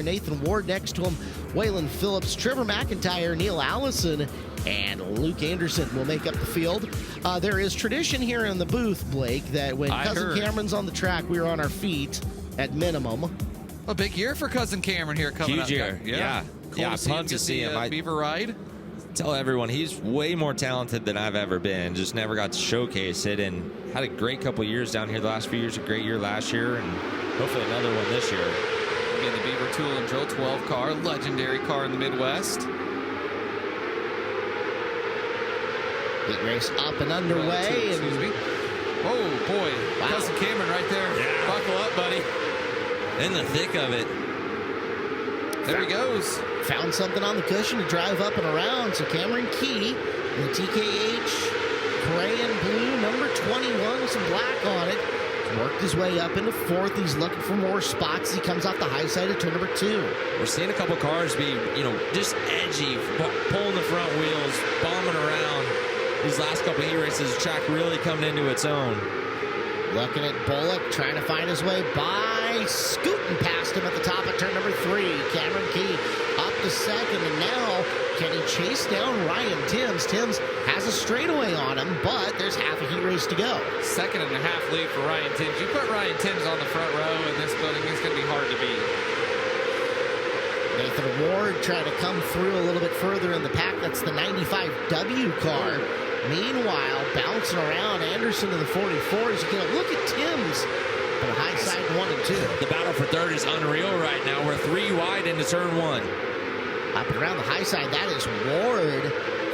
Nathan Ward next to him, Waylon Phillips, Trevor McIntyre, Neil Allison, and Luke Anderson will make up the field. There is tradition here in the booth, Blake, that when Cousin Cameron's on the track, we're on our feet at minimum. A big year for Cousin Cameron here coming up. Huge year. Yeah. Cool to see him. Beaver ride. Tell everyone he's way more talented than I've ever been. Just never got to showcase it, and had a great couple years down here the last few years. A great year last year, and hopefully another one this year. Again, the Beaver Tool and Drill 12 car, legendary car in the Midwest. Heat race up and underway. Oh boy, wow. Cousin Cameron right there. Yeah. Buckle up, buddy. In the thick of it. There he goes. Found something on the cushion to drive up and around. So Cameron Key in the TKH gray and blue, number 21 with some black on it. Worked his way up into fourth. He's looking for more spots. He comes out the high side of turn number 2. We're seeing a couple cars be, just edgy, pulling the front wheels, bombing around. These last couple of heat races, the track really coming into its own. Looking at Bullock, trying to find his way by, scooting past him at the top of turn number 3. Cameron Key up to second, and now can he chase down Ryan Timms? Timms has a straightaway on him, but there's half a heat race to go. 2.5 lead for Ryan Timms. You put Ryan Timms on the front row in this building, it's going to be hard to beat. Nathan Ward trying to come through a little bit further in the pack. That's the 95W car. Meanwhile, bouncing around Anderson to the 44s. You get a look at Timms on the high side 1 and 2. The battle for third is unreal right now. We're 3 wide into turn 1. Up and around the high side, that is Ward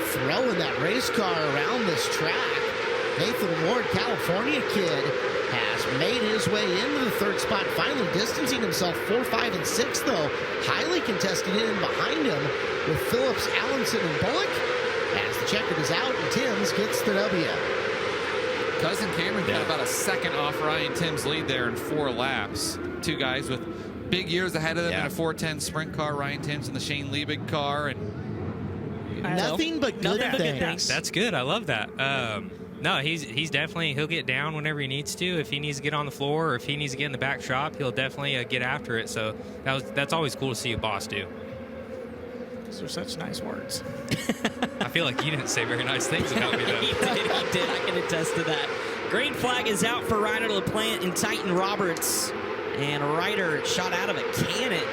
throwing that race car around this track. Nathan Ward, California kid, has made his way into the third spot, finally distancing himself 4, 5, and 6, though. Highly contested in behind him with Phillips, Allenson, and Bullock. As the checkered is out, and Timms gets the W. Cousin Cameron got about a second off Ryan Timms' lead there in 4 laps. 2 guys with big years ahead of them in a 410 sprint car. Ryan Timms in the Shane Liebig car, and nothing but good things. That's good. I love that. No, he's definitely, he'll get down whenever he needs to. If he needs to get on the floor or if he needs to get in the back shop, he'll definitely get after it. So that's always cool to see a boss do. Those are such nice words. I feel like you didn't say very nice things about me, though. He did. I can attest to that. Green flag is out for Ryder LaPlante and Titan Roberts. And Ryder shot out of a cannon.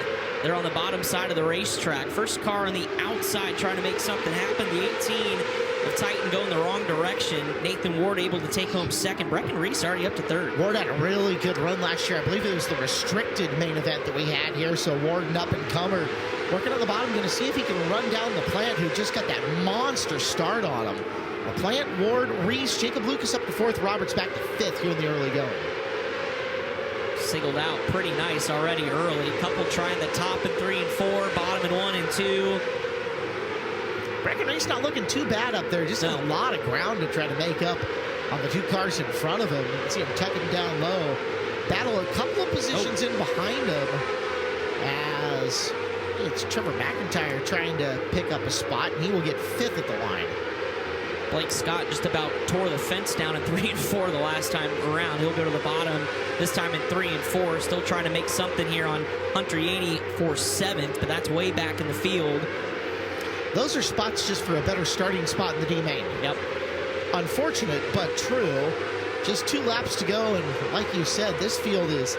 They're on the bottom side of the racetrack. First car on the outside trying to make something happen. The 18 of Titan going the wrong direction. Nathan Ward able to take home second. Brecken Reese already up to third. Ward had a really good run last year. I believe it was the restricted main event that we had here. So Ward, an up-and-comer, working on the bottom, going to see if he can run down LaPlante, who just got that monster start on him. LaPlante, Ward, Reese, Jacob Lucas up to 4th, Roberts back to 5th here in the early going. Singled out pretty nice already early. Couple trying the top in 3 and 4, bottom in 1 and 2. Brecken Reese not looking too bad up there. Just a lot of ground to try to make up on the 2 cars in front of him. You can see him tucking down low. Battle a couple of positions in behind him as it's Trevor McIntyre trying to pick up a spot, and he will get 5th at the line. Blake Scott just about tore the fence down in 3 and 4 the last time around. He'll go to the bottom this time in 3 and 4. Still trying to make something here on Hunter Yaney for 7th, but that's way back in the field. Those are spots just for a better starting spot in the D-main. Yep. Unfortunate, but true. Just 2 laps to go, and like you said, this field is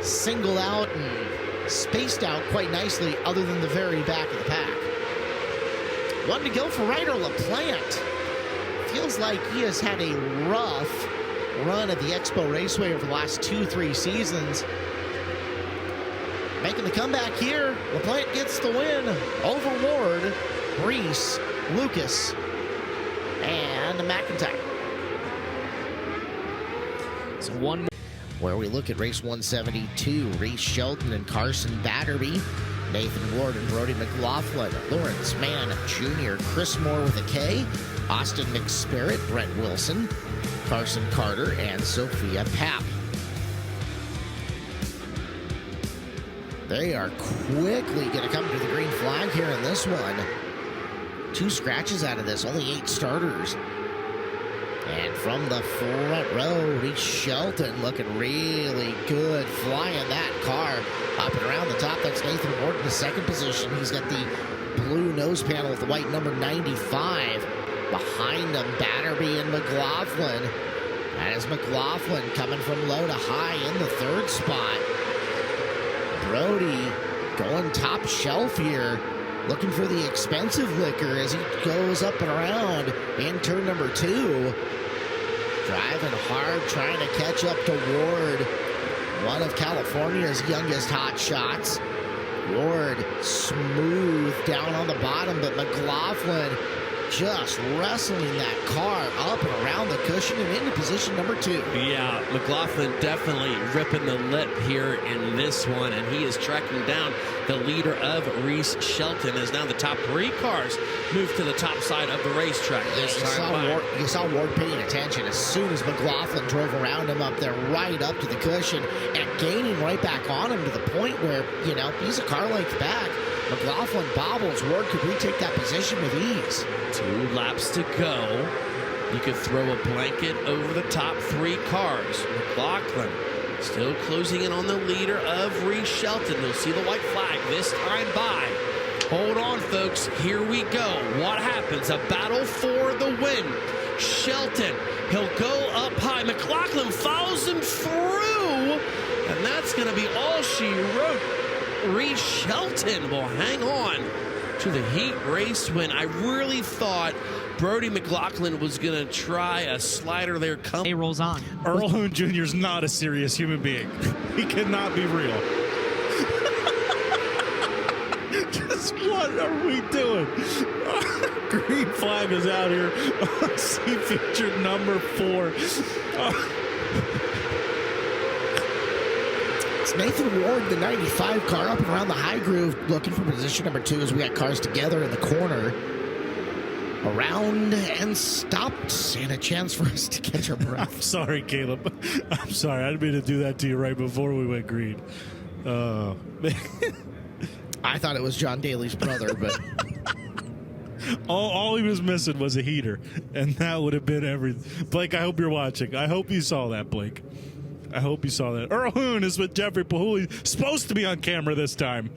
singled out and spaced out quite nicely other than the very back of the pack. 1 to go for Ryder LaPlante. Feels like he has had a rough run at the Expo Raceway over the last 2-3 seasons. Making the comeback here, LaPlante gets the win over Ward, Reese, Lucas, and McIntyre. So one more. Where we look at race 172, Reese Shelton and Carson Batterby, Nathan Ward and Brody McLaughlin, Lawrence Mann Jr., Chris Moore with a K, Austin McSpirit, Brent Wilson, Carson Carter, and Sophia Papp. They are quickly going to come to the green flag here in this one. 2 scratches out of this, only 8 starters. And from the front row, Reese Shelton looking really good, flying that car. Up and around the top, that's Nathan Ward in the second position. He's got the blue nose panel with the white number 95. Behind him, Batterby and McLaughlin. That is McLaughlin coming from low to high in the third spot. Brody going top shelf here, looking for the expensive liquor as he goes up and around in turn number 2. Driving hard, trying to catch up to Ward, one of California's youngest hot shots. Ward smooth down on the bottom, but McLaughlin just wrestling that car up and around the cushion and into position number 2. Yeah, McLaughlin definitely ripping the lip here in this one, and he is tracking down the leader of Reese Shelton as now the top 3 cars move to the top side of the racetrack. You saw Ward paying attention as soon as McLaughlin drove around him up there, right up to the cushion, and gaining right back on him to the point where, he's a car length back. McLaughlin bobbles. Ward could retake that position with ease. 2 laps to go. You could throw a blanket over the top 3 cars. McLaughlin still closing in on the leader of Reese Shelton. You'll see the white flag this time by. Hold on, folks. Here we go. What happens? A battle for the win. Shelton, he'll go up high. McLaughlin follows him through, and that's going to be all she wrote. Reese Shelton will hang on to the heat race win. I really thought Brody McLaughlin was going to try a slider there. He rolls on. Earl Hoon Jr. is not a serious human being. He cannot be real. Just what are we doing? Green flag is out here on seat feature number 4. It's Nathan Ward, the 95 car, up and around the high groove, looking for position number 2 as we got cars together in the corner. Around and stopped, and a chance for us to catch our breath. I'm sorry, Caleb. I'm sorry. I didn't mean to do that to you right before we went green. I thought it was John Daly's brother, but all he was missing was a heater, and that would have been everything. Blake, I hope you're watching. I hope you saw that, Blake. I hope you saw that. Earl Hoon is with Jeffrey Pahuli. Supposed to be on camera this time.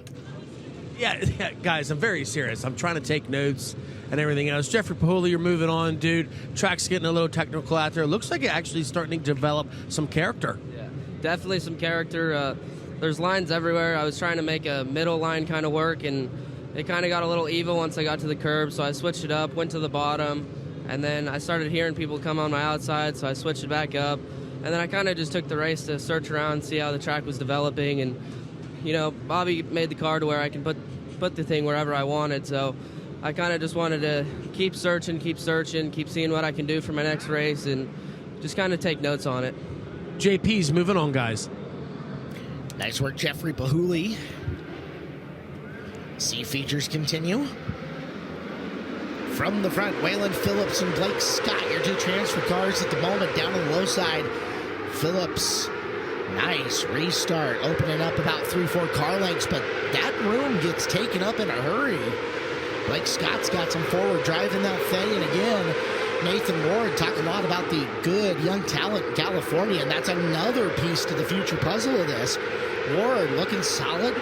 Yeah, guys, I'm very serious. I'm trying to take notes and everything else. Jeffrey Pahuli, you're moving on, dude. Track's getting a little technical out there. Looks like it actually starting to develop some character. Yeah, definitely some character. There's lines everywhere. I was trying to make a middle line kind of work, and it kind of got a little evil once I got to the curb, so I switched it up, went to the bottom, and then I started hearing people come on my outside, so I switched it back up. And then I kind of just took the race to search around, see how the track was developing. And, Bobby made the car to where I can put the thing wherever I wanted. So I kind of just wanted to keep searching, keep seeing what I can do for my next race, and just kind of take notes on it. JP's moving on, guys. nice work, Jeffrey Pahuli. C features continue. From the front, Waylon Phillips and Blake Scott, your 2 transfer cars at the moment down on the low side. Phillips, nice restart, opening up about 3-4 car lengths, but that room gets taken up in a hurry. Blake Scott's got some forward drive in that thing, and again, Nathan Ward talking a lot about the good young talent in California, and that's another piece to the future puzzle of this. Ward looking solid,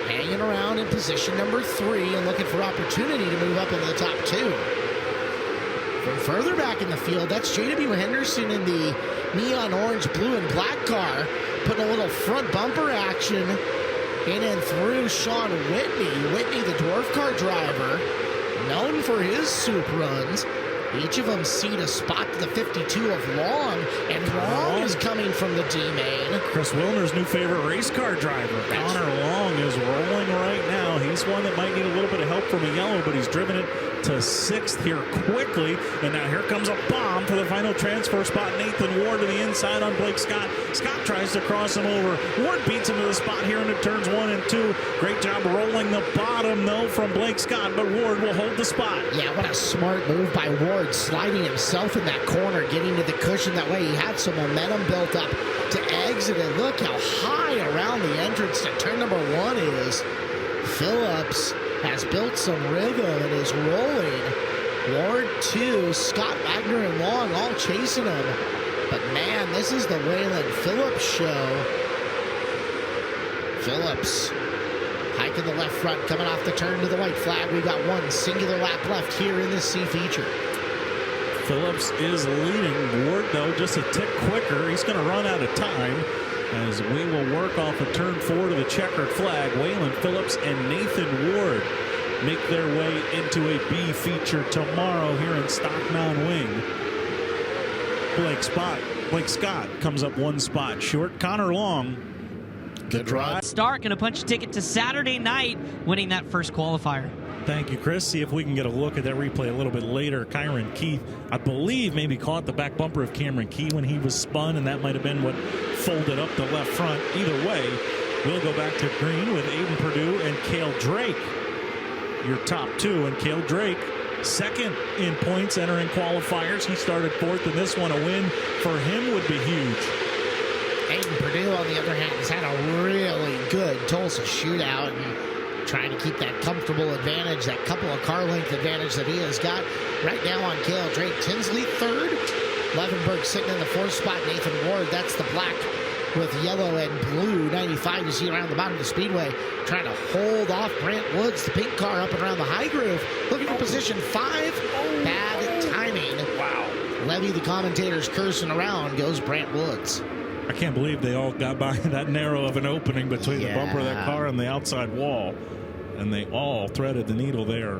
hanging around in position number 3 and looking for opportunity to move up into the top 2. From further back in the field, that's J.W. Henderson in the neon orange, blue, and black car, putting a little front bumper action in and through Sean Whitney. Whitney, the dwarf car driver, known for his soup runs. Each of them cede a spot to the 52 of Long, and Long is coming from the D-main. Chris Wilner's new favorite race car driver. Connor Long is rolling right now. He's one that might need a little bit of help from a yellow, but he's driven it to 6th here quickly. And now here comes a bomb for the final transfer spot. Nathan Ward to the inside on Blake Scott. Scott tries to cross him over. Ward beats him to the spot here into turns 1 and 2. Great job rolling the bottom, though, from Blake Scott, but Ward will hold the spot. Yeah, what a smart move by Ward, sliding himself in that corner, getting to the cushion. That way he had some momentum built up to exit it. Look how high around the entrance to turn number 1 is. Phillips has built some rhythm and is rolling. Ward 2, Scott Wagner and Long all chasing him. But man, this is the Waylon Phillips show. Phillips hiking the left front, coming off the turn to the white flag. We've got one singular lap left here in this C feature. Phillips is leading. Ward, though, just a tick quicker. He's going to run out of time as we will work off of turn 4 to the checkered flag. Waylon Phillips and Nathan Ward make their way into a B feature tomorrow here in stock NonWing. Blake Scott comes up one spot short. Connor Long, the drive. Stark going to punch a ticket to Saturday night, winning that first qualifier. Thank you, Chris. See if we can get a look at that replay a little bit later. Kyron Keith, I believe, maybe caught the back bumper of Cameron Key when he was spun, and that might have been what folded up the left front. Either way, we'll go back to green with Aiden Purdue and Cale Drake, your top two. And Cale Drake, second in points entering qualifiers. He started fourth in this one. A win for him would be huge. Aiden Purdue, on the other hand, has had a really good Tulsa shootout and trying to keep that comfortable advantage, that couple of car length advantage that he has got right now on Cale Drake. Tinsley third, Levenberg sitting in the fourth spot. Nathan Ward, that's the black with yellow and blue 95 you see around the bottom of the speedway, trying to hold off Brant Woods, the pink car up and around the high groove, looking for position 5. Bad timing. Wow. Levy, the commentator's cursing around, goes Brant Woods. I can't believe they all got by that narrow of an opening between the bumper of that car and the outside wall, and they all threaded the needle there.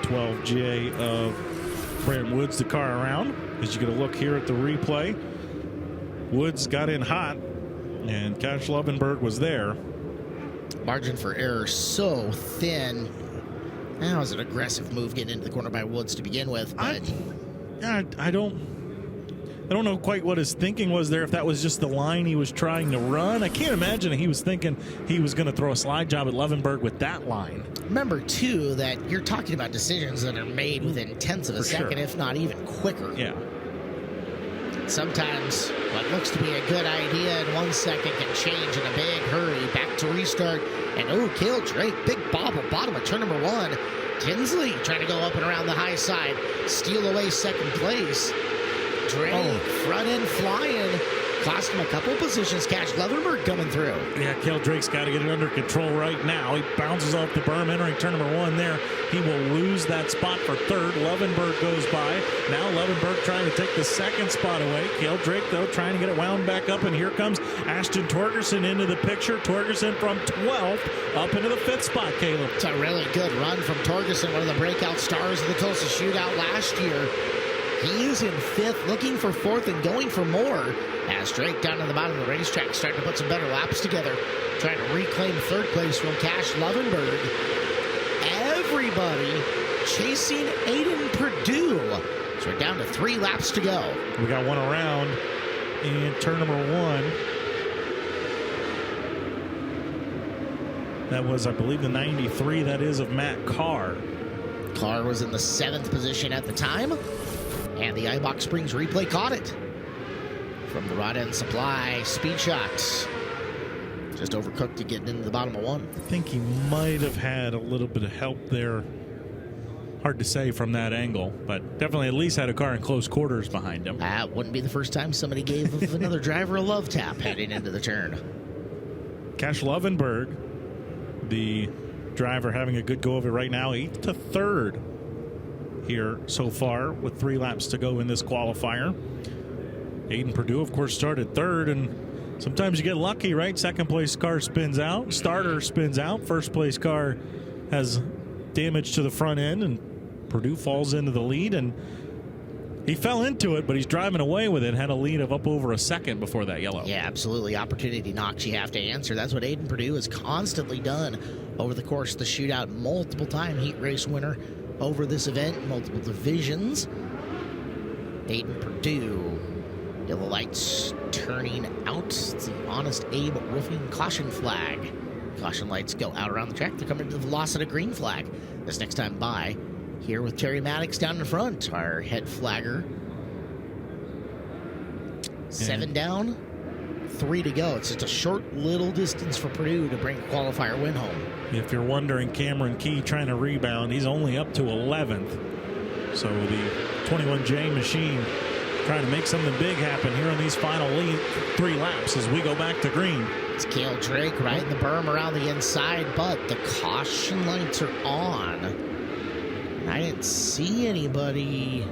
12J of Brant Woods, the car around. As you get a look here at the replay, Woods got in hot, and Cash Lovenberg was there. Margin for error so thin. That was an aggressive move getting into the corner by Woods to begin with. But I don't know quite what his thinking was there, if that was just the line he was trying to run. I can't imagine he was thinking he was going to throw a slide job at Levenberg with that line. Remember, too, that you're talking about decisions that are made within tenths of a second, if not even quicker. Yeah. Sometimes what looks to be a good idea in 1 second can change in a big hurry. Back to restart. And, Cale Drake, big bobble, bottom of turn number 1. Tinsley trying to go up and around the high side, steal away second place. Drake, front end flying, cost him a couple positions. Cash Levenberg coming through. Yeah, Cale Drake's got to get it under control right now. He bounces off the berm, entering turn number 1 there. He will lose that spot for third. Levenberg goes by. Now Levenberg trying to take the second spot away. Cale Drake, though, trying to get it wound back up, and here comes Ashton Torgerson into the picture. Torgerson from 12th up into the 5th spot, Caleb. It's a really good run from Torgerson, one of the breakout stars of the Tulsa shootout last year. He is in 5th, looking for 4th and going for more. As Drake down on the bottom of the racetrack starting to put some better laps together, trying to reclaim 3rd place from Cash Levenberg. Everybody chasing Aiden Purdue. So we're down to 3 laps to go. We got one around in turn number 1. That was, I believe, the 93. That is of Matt Carr. Carr was in the 7th position at the time. And the iBox Springs replay caught it. From the Rod End Supply, speed shots. Just overcooked to get into the bottom of 1. I think he might have had a little bit of help there. Hard to say from that angle, but definitely at least had a car in close quarters behind him. That wouldn't be the first time somebody gave another driver a love tap heading into the turn. Cash Levenberg, the driver, having a good go of it right now, 8th to 3rd. Here so far with 3 laps to go in this qualifier. Aiden Purdue, of course, started 3rd, and sometimes you get lucky, right? 2nd place car spins out, starter spins out, 1st place car has damage to the front end, and Purdue falls into the lead, and he fell into it, but he's driving away with it. Had a lead of up over a second before that yellow. Yeah, absolutely. Opportunity knocks you have to answer. That's what Aiden Purdue has constantly done over the course of the shootout. Multiple-time heat race winner over this event, multiple divisions. Aiden Purdue, yellow lights turning out. It's the Honest Abe Roofing caution flag. Caution lights go out around the track. They're coming to the Velocity green flag. This next time by, here with Terry Maddox down in front, our head flagger. 7 down, 3 to go. It's just a short little distance for Purdue to bring a qualifier win home. If you're wondering, Cameron Key trying to rebound, he's only up to 11th. So the 21J machine trying to make something big happen here on these final 3 laps as we go back to green. It's Cale Drake right in the berm around the inside, but the caution lights are on. And I didn't see anybody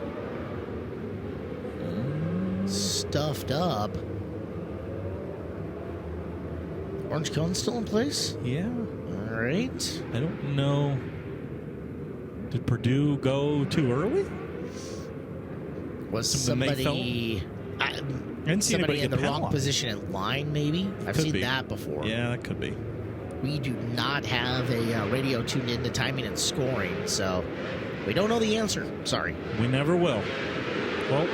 stuffed up. Orange cone still in place? Yeah. All right. I don't know. Did Purdue go too early? Was Something somebody somebody in the wrong position in line, maybe? I've seen that before. Yeah, that could be. We do not have a radio tuned into timing and scoring, so we don't know the answer. Sorry. We never will. Well,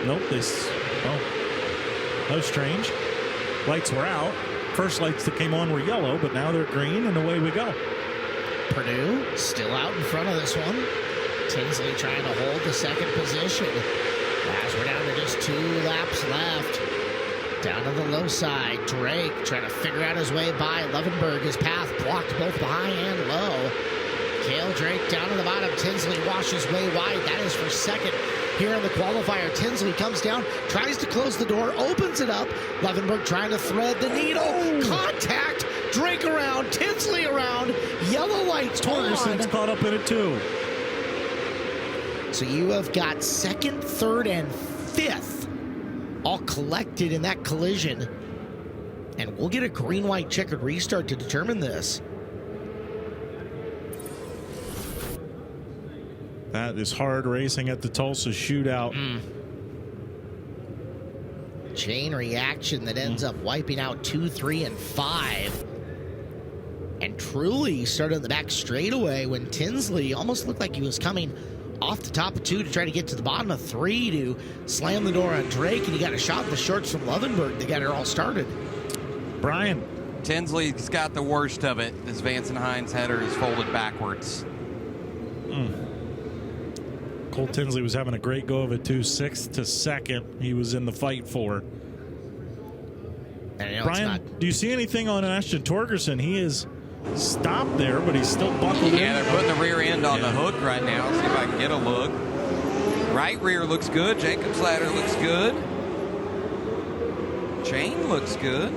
nope. That was strange. Lights were out. First lights that came on were yellow, but now they're green, and away we go. Purdue still out in front of this one. Tinsley trying to hold the second position. As we're down to just 2 laps left. Down to the low side. Drake trying to figure out his way by Levenberg. His path blocked both high and low. Cale Drake down to the bottom. Tinsley washes way wide. That is for second here in the qualifier. Tinsley comes down, tries to close the door, opens it up. Levenberg trying to thread the needle. Contact. Drake around. Tinsley around. Yellow lights. Torgerson's caught up in it too. So you have got second, third, and fifth all collected in that collision. And we'll get a green-white checkered restart to determine this. That is hard racing at the Tulsa Shootout. Chain reaction that ends up wiping out 2, 3, and 5. And truly started in the back straightaway when Tinsley almost looked like he was coming off the top of 2 to try to get to the bottom of 3 to slam the door on Drake, and he got a shot in the shorts from Levenberg that got it all started. Brian. Tinsley's got the worst of it. This Vance and Hines header is folded backwards. Cole Tinsley was having a great go of it too. 6th to 2nd. He was in the fight for. Brian, do you see anything on Ashton Torgerson? He is stopped there, but he's still buckled in. Yeah, they're putting the rear end on the hook right now. See if I can get a look. Right rear looks good. Jacob's ladder looks good. Chain looks good.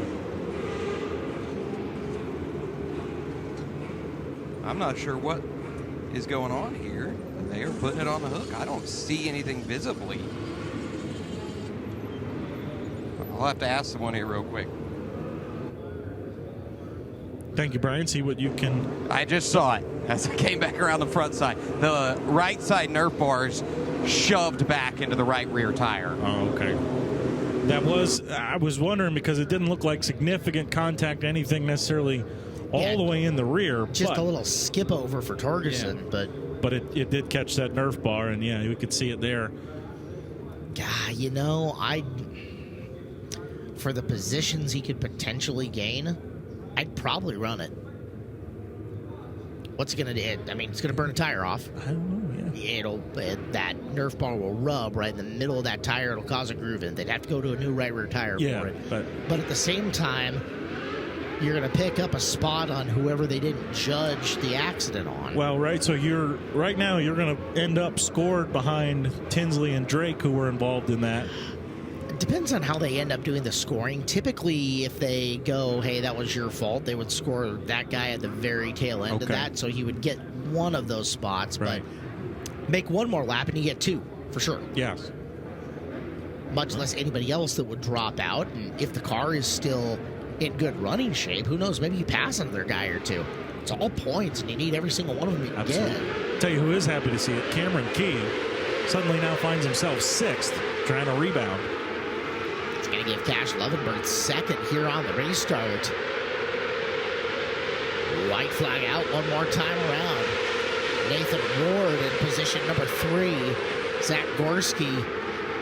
I'm not sure what is going on here. They are putting it on the hook. I don't see anything visibly. I'll have to ask someone here real quick. Thank you, Brian. See what you can. I just saw it as I came back around the front side. The right side Nerf bars shoved back into the right rear tire. Oh, okay. That was, I was wondering because it didn't look like significant contact, anything necessarily all the way in the rear. Just a little skip over for Torgerson, but it did catch that Nerf bar, and yeah, we could see it there. Yeah, you know, for the positions he could potentially gain, I'd probably run it. What's it going to do? I mean, it's going to burn a tire off. I don't know, yeah. That Nerf bar will rub right in the middle of that tire. It'll cause a groove in. They'd have to go to a new right rear tire for it. But at the same time, you're going to pick up a spot on whoever they didn't judge the accident on. Well, right, so right now you're going to end up scored behind Tinsley and Drake, who were involved in that. It depends on how they end up doing the scoring. Typically, if they go, hey, that was your fault, they would score that guy at the very tail end of that, so he would get one of those spots, but make one more lap and you get 2, for sure. Yes. Much less anybody else that would drop out, and if the car is still in good running shape, who knows, maybe you pass another guy or 2. It's all points, and you need every single one of them you can get. Tell you who is happy to see it, Cameron Key suddenly now finds himself 6th, trying to rebound. It's going to give Cash Levenberg 2nd here on the restart. White flag out one more time around. Nathan Ward in position number 3. Zach Gorski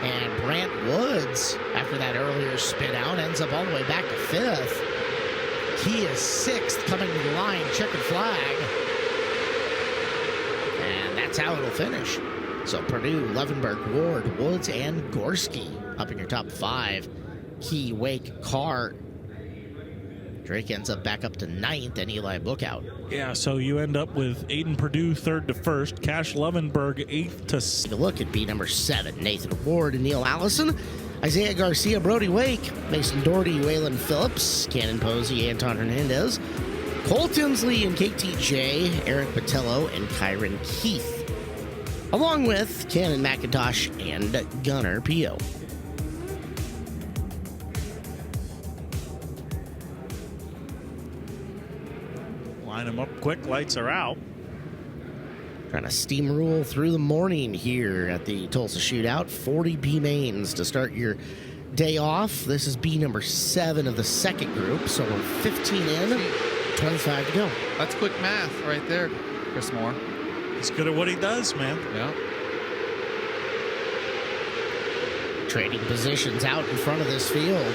and Brant Woods, after that earlier spin out, ends up all the way back to 5th. He is 6th coming to the line, checkered flag. And that's how it'll finish. So Purdue, Levenberg, Ward, Woods, and Gorski up in your top 5. Key, Wake, Carr, Drake ends up back up to 9th, and Eli Bookout. Yeah, so you end up with Aiden Purdue 3rd to 1st, Cash Levenberg 8th to 6th. Take a look at B number 7, Nathan Ward and Neil Allison. Isaiah Garcia, Brody Wake, Mason Doherty, Waylon Phillips, Cannon Posey, Anton Hernandez, Cole Tinsley and KTJ, Eric Patello, and Kyron Keith, along with Cannon McIntosh and Gunnar Pio. Line them up quick, lights are out. Trying to steamroll through the morning here at the Tulsa Shootout. 40 B mains to start your day off. This is B number 7 of the second group, so we're 15 in, 25 to go. That's quick math right there, Chris Moore. He's good at what he does, man. Yeah. Trading positions out in front of this field.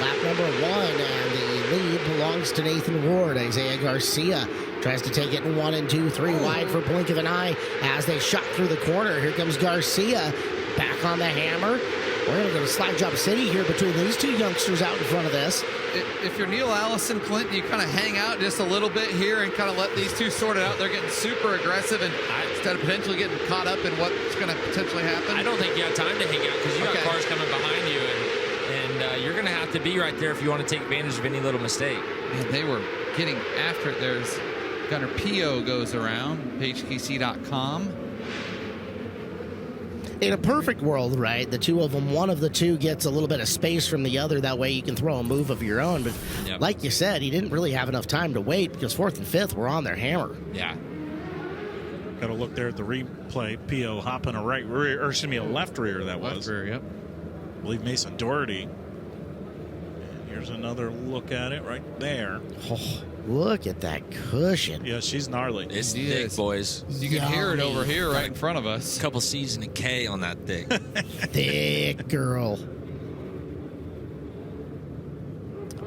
Lap number 1, and the lead belongs to Nathan Ward. Isaiah Garcia tries to take it in 1 and 2, 3 wide for blink of an eye as they shot through the corner. Here comes Garcia back on the hammer. We're going to go to Slide Job City here between these two youngsters out in front of this. If you're Neil Allison, Clinton, you kind of hang out just a little bit here and kind of let these two sort it out. They're getting super aggressive, and instead of potentially getting caught up in what's going to potentially happen. I don't think you have time to hang out because you got cars coming behind you, and you're going to have to be right there if you want to take advantage of any little mistake. Man, they were getting after it. There's Gunnar Pio goes around, HKC.com. In a perfect world, right, the two of them, one of the two gets a little bit of space from the other. That way you can throw a move of your own. But like you said, he didn't really have enough time to wait because 4th and 5th were on their hammer. Yeah. Got to look there at the replay. Pio hopping a right rear, or excuse me, a left rear that was. Left rear, yep. I believe Mason Doherty. And here's another look at it right there. Oh, look at that cushion. Yeah, she's gnarly. It's thick, boys. You can hear it over here right in front of us. A couple C's and a K on that thing. Thick girl.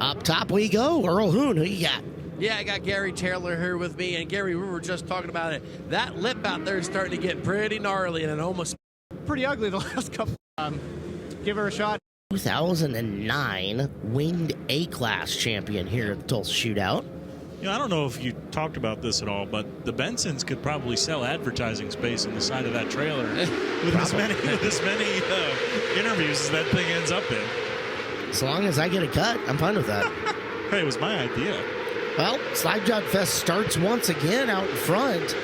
Up top we go. Earl Hoon, who you got? Yeah, I got Gary Taylor here with me, and Gary, we were just talking about it. That lip out there is starting to get pretty gnarly, and it almost pretty ugly the last couple. Give her a shot. 2009 winged A-class champion here at the Tulsa Shootout. You know, I don't know if you talked about this at all, but the Bensons could probably sell advertising space on the side of that trailer with as many interviews as that thing ends up in. As long as I get a cut, I'm fine with that. Hey, it was my idea. Well, Slide Job Fest starts once again out in front.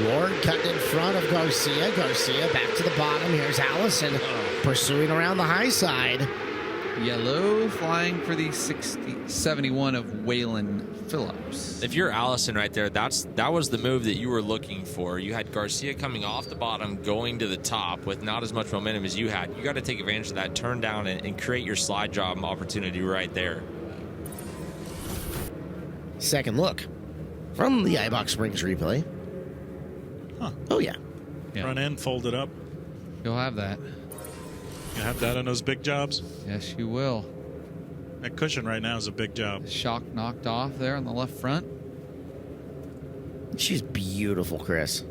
Ward cutting in front of Garcia. Garcia back to the bottom. Here's Allison pursuing around the high side. Yellow flying for the 71 of Waylon Phillips. If you're Allison right there, that was the move that you were looking for. You had Garcia coming off the bottom, going to the top with not as much momentum as you had. You got to take advantage of that, turn down, and create your slide job opportunity right there. Second look from the iBox Springs replay. Huh. Oh, yeah. Front end folded up. You'll have that. You have that on those big jobs? Yes, you will. That cushion right now is a big job. Shock knocked off there on the left front. She's beautiful, Chris.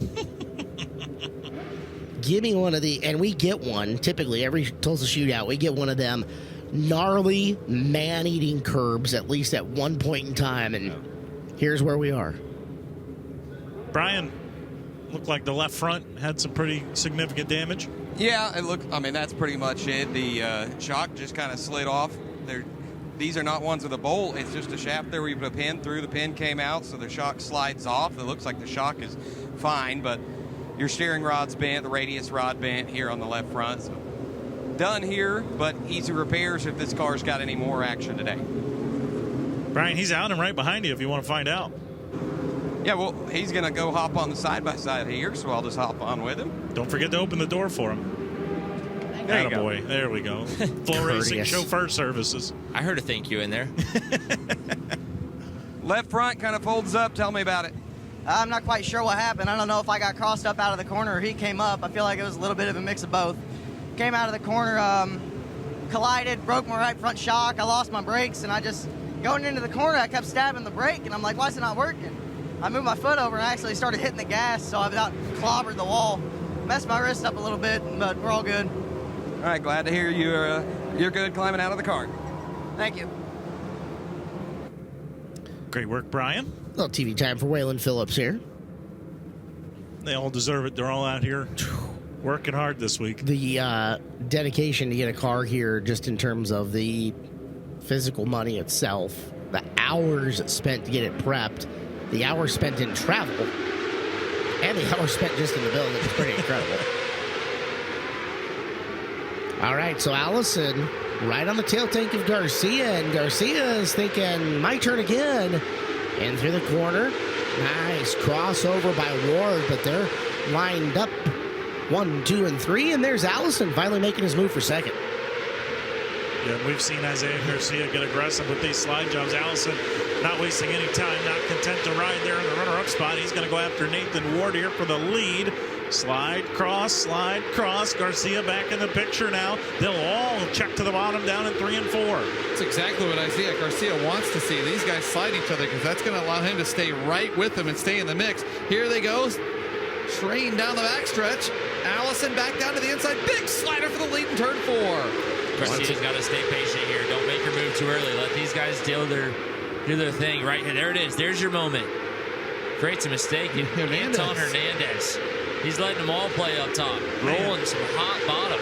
Give me one of the, and we get one, typically every Tulsa Shootout, we get one of them gnarly, man-eating curbs, at least at one point in time, and here's where we are. Brian, looked like the left front had some pretty significant damage. Yeah, it looked, I mean, that's pretty much it. The shock just kind of slid off. These are not ones with a bolt. It's just a shaft there where you put a pin through. The pin came out, so the shock slides off. It looks like the shock is fine, but your steering rod's bent, the radius rod bent here on the left front. So done here, but easy repairs if this car's got any more action today. Brian, he's out and right behind you if you want to find out. Yeah, well, he's going to go hop on the side-by-side here, so I'll just hop on with him. Don't forget to open the door for him. There you go. Boy. There we go. Flow Racing Chauffeur Services. I heard a thank you in there. Left front kind of folds up. Tell me about it. I'm not quite sure what happened. I don't know if I got crossed up out of the corner or he came up. I feel like it was a little bit of a mix of both. Came out of the corner, collided, broke my right front shock. I lost my brakes, and I just, going into the corner, I kept stabbing the brake, and I'm like, why is it not working? I moved my foot over and I actually started hitting the gas, so I about clobbered the wall. Messed my wrist up a little bit, but we're all good. All right, glad to hear you're good climbing out of the car. Thank you. Great work, Brian. Little TV time for Waylon Phillips here. They all deserve it. They're all out here working hard this week. The dedication to get a car here, just in terms of the physical money itself, the hours spent to get it prepped, the hours spent in travel, and the hours spent just in the building is pretty incredible. All right, so Allison right on the tail tank of Garcia, and Garcia is thinking, my turn again. And through the corner, nice crossover by Ward, but they're lined up 1, 2, and 3, and there's Allison finally making his move for second. Yeah, we've seen Isaiah Garcia get aggressive with these slide jobs. Allison not wasting any time, not content to ride there in the runner-up spot. He's going to go after Nathan Ward here for the lead. Slide, cross. Garcia back in the picture now. They'll all check to the bottom down in 3 and 4. That's exactly what Isaiah Garcia wants to see. These guys slide each other because that's going to allow him to stay right with them and stay in the mix. Here they go. Train down the backstretch. Allison back down to the inside. Big slider for the lead in turn 4. Garcia's got to stay patient here. Don't make your move too early. Let these guys do their thing right here. There it is. There's your moment. Creates a mistake. Anton Hernandez. He's letting them all play up top. Rolling some hot bottom.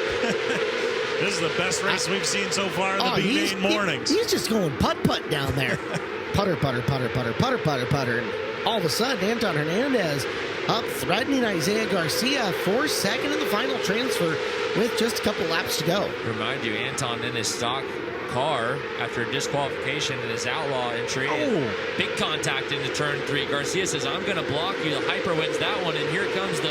This is the best race we've seen so far in the B-Main mornings. He's just going putt-putt down there. Putter. And all of a sudden, Anton Hernandez up threatening Isaiah Garcia for second in the final transfer with just a couple laps to go. Remind you, Anton in his stock car after a disqualification in his Outlaw entry. Big contact into turn 3. Garcia says, I'm going to block you. The hyper wins that one, and here comes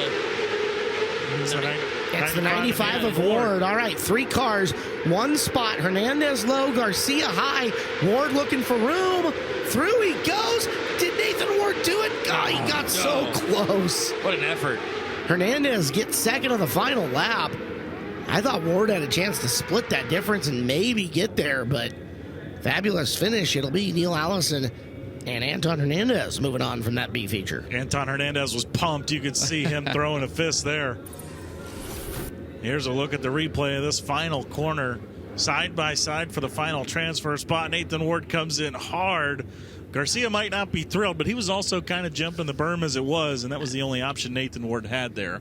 It's the 95 of Ward. All right, 3 cars, 1 spot. Hernandez low, Garcia high. Ward looking for room. Through he goes. Did Nathan Ward do it? God, he got so close. What an effort. Hernandez gets second on the final lap. I thought Ward had a chance to split that difference and maybe get there, but fabulous finish. It'll be Neil Allison and Anton Hernandez moving on from that B feature. Anton Hernandez was pumped. You could see him throwing a fist there. Here's a look at the replay of this final corner. Side by side for the final transfer spot. Nathan Ward comes in hard. Garcia might not be thrilled, but he was also kind of jumping the berm as it was, and that was the only option Nathan Ward had there.